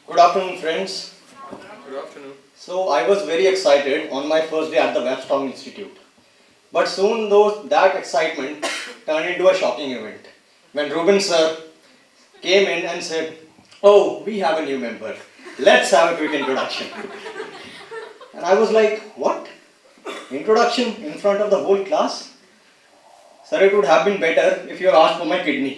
Good afternoon, friends. Good afternoon. So I was very excited on my first day at the WabsTalk Institute. But soon that excitement turned into a shocking event. When Ruben sir came in and said, "Oh, we have a new member. Let's have a quick introduction." And I was like, "What? Introduction in front of the whole class? Sir, it would have been better if you had asked for my kidney."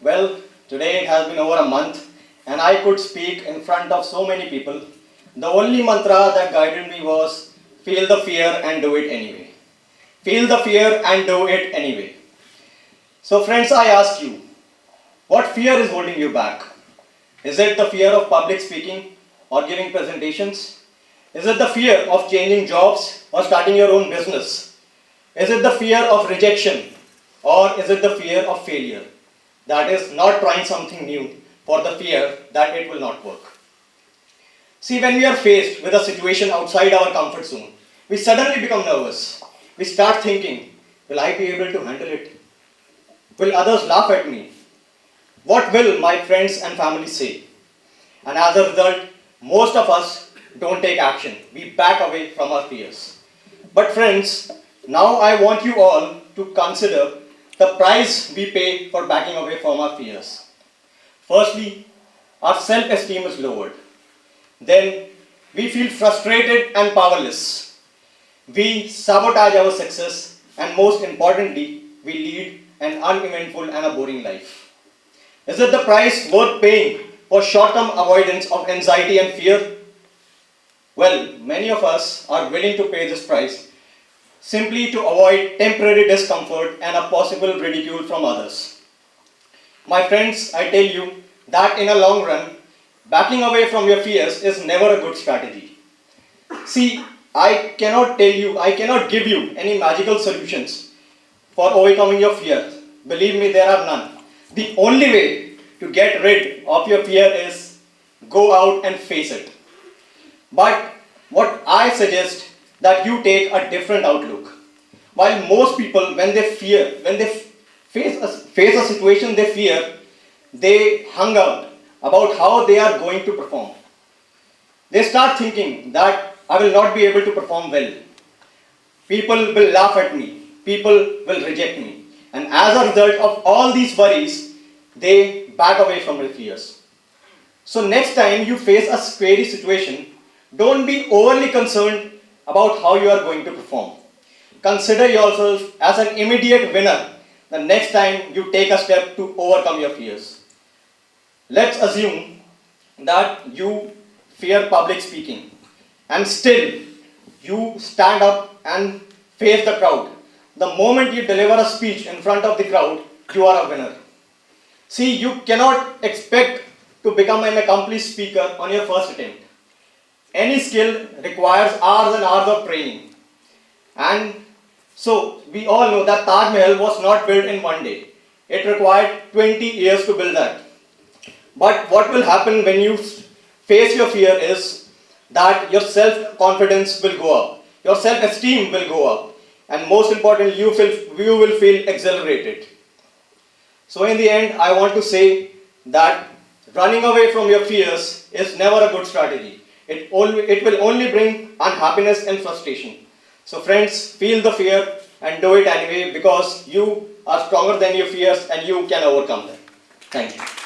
Well, today it has been over a month and I could speak in front of so many people. The only mantra that guided me was, feel the fear and do it anyway. Feel the fear and do it anyway. So friends, I ask you, what fear is holding you back? Is it the fear of public speaking or giving presentations? Is it the fear of changing jobs or starting your own business? Is it the fear of rejection or is it the fear of failure? That is not trying something new for the fear that it will not work. See, when we are faced with a situation outside our comfort zone, we suddenly become nervous. We start thinking, will I be able to handle it? Will others laugh at me? What will my friends and family say? And as a result, most of us don't take action. We back away from our fears. But friends, now I want you all to consider the price we pay for backing away from our fears. Firstly, our self-esteem is lowered. Then, we feel frustrated and powerless. We sabotage our success, and most importantly, we lead an uneventful and a boring life. Is it the price worth paying for short-term avoidance of anxiety and fear? Well, many of us are willing to pay this price simply to avoid temporary discomfort and a possible ridicule from others. My friends, I tell you that in a long run, backing away from your fears is never a good strategy. See, I cannot give you any magical solutions for overcoming your fears. Believe me, there are none. The only way to get rid of your fear is go out and face it. But what I suggest that you take a different outlook. While most people, when they face a situation they fear, they hung out about how they are going to perform. They start thinking that I will not be able to perform well. People will laugh at me. People will reject me. And as a result of all these worries, they back away from their fears. So next time you face a scary situation, don't be overly concerned about how you are going to perform. Consider yourself as an immediate winner the next time you take a step to overcome your fears. Let's assume that you fear public speaking and still you stand up and face the crowd. The moment you deliver a speech in front of the crowd, you are a winner. See, you cannot expect to become an accomplished speaker on your first attempt. Any skill requires hours and hours of training. And so, we all know that Taj Mahal was not built in one day. It required 20 years to build that. But what will happen when you face your fear is that your self-confidence will go up. Your self-esteem will go up. And most importantly, you will feel exhilarated. So in the end, I want to say that running away from your fears is never a good strategy. It will only bring unhappiness and frustration. So friends, feel the fear and do it anyway because you are stronger than your fears and you can overcome them. Thank you.